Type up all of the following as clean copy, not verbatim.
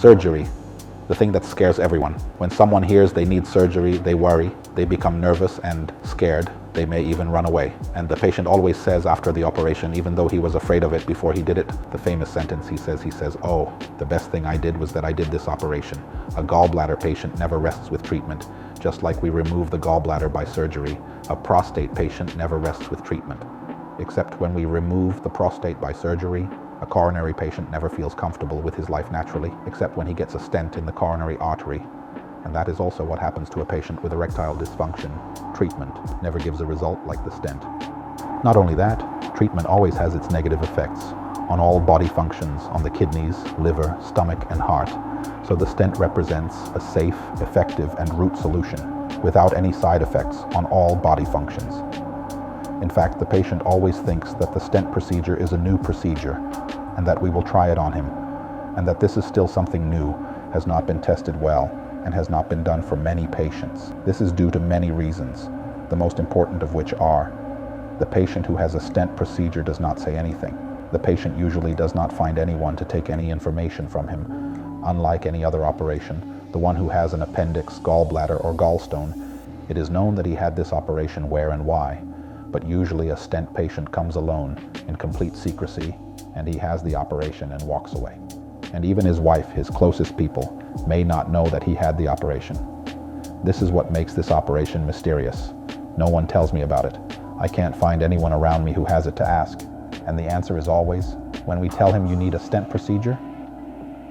Surgery, the thing that scares everyone. When someone hears they need surgery, they worry, they become nervous and scared. They may even run away. And the patient always says after the operation, even though he was afraid of it before he did it, the famous sentence he says, "Oh, the best thing I did was that I did this operation." A gallbladder patient never rests with treatment. Just like we remove the gallbladder by surgery, a prostate patient never rests with treatment. Except when we remove the prostate by surgery, a coronary patient never feels comfortable with his life naturally, except when he gets a stent in the coronary artery. And that is also what happens to a patient with erectile dysfunction. Treatment never gives a result like the stent. Not only that, treatment always has its negative effects on all body functions, on the kidneys, liver, stomach, and heart. So the stent represents a safe, effective, and root solution without any side effects on all body functions. In fact, the patient always thinks that the stent procedure is a new procedure and that we will try it on him, and that this is still something new, has not been tested well, and has not been done for many patients. This is due to many reasons, the most important of which are: the patient who has a stent procedure does not say anything. The patient usually does not find anyone to take any information from him. Unlike any other operation, the one who has an appendix, gallbladder, or gallstone, it is known that he had this operation where and why. But usually a stent patient comes alone in complete secrecy, and he has the operation and walks away. And even his wife, his closest people, may not know that he had the operation. This is what makes this operation mysterious. No one tells me about it. I can't find anyone around me who has it to ask. And the answer is always, when we tell him you need a stent procedure,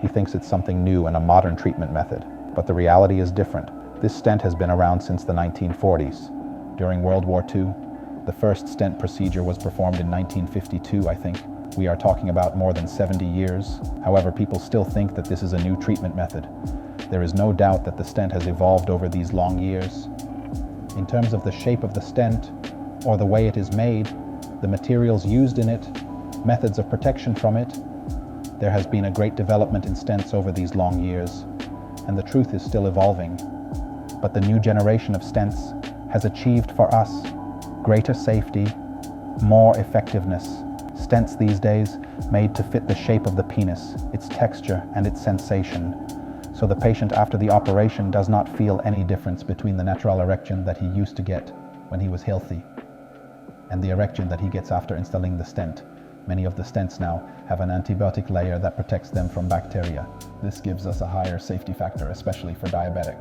he thinks it's something new and a modern treatment method. But the reality is different. This stent has been around since the 1940s. During World War II, the first stent procedure was performed in 1952, I think. We are talking about more than 70 years. However, people still think that this is a new treatment method. There is no doubt that the stent has evolved over these long years. In terms of the shape of the stent, or the way it is made, the materials used in it, methods of protection from it, there has been a great development in stents over these long years, and the truth is still evolving. But the new generation of stents has achieved for us greater safety, more effectiveness. Stents these days made to fit the shape of the penis, its texture, and its sensation. So the patient after the operation does not feel any difference between the natural erection that he used to get when he was healthy and the erection that he gets after installing the stent. Many of the stents now have an antibiotic layer that protects them from bacteria. This gives us a higher safety factor, especially for diabetics.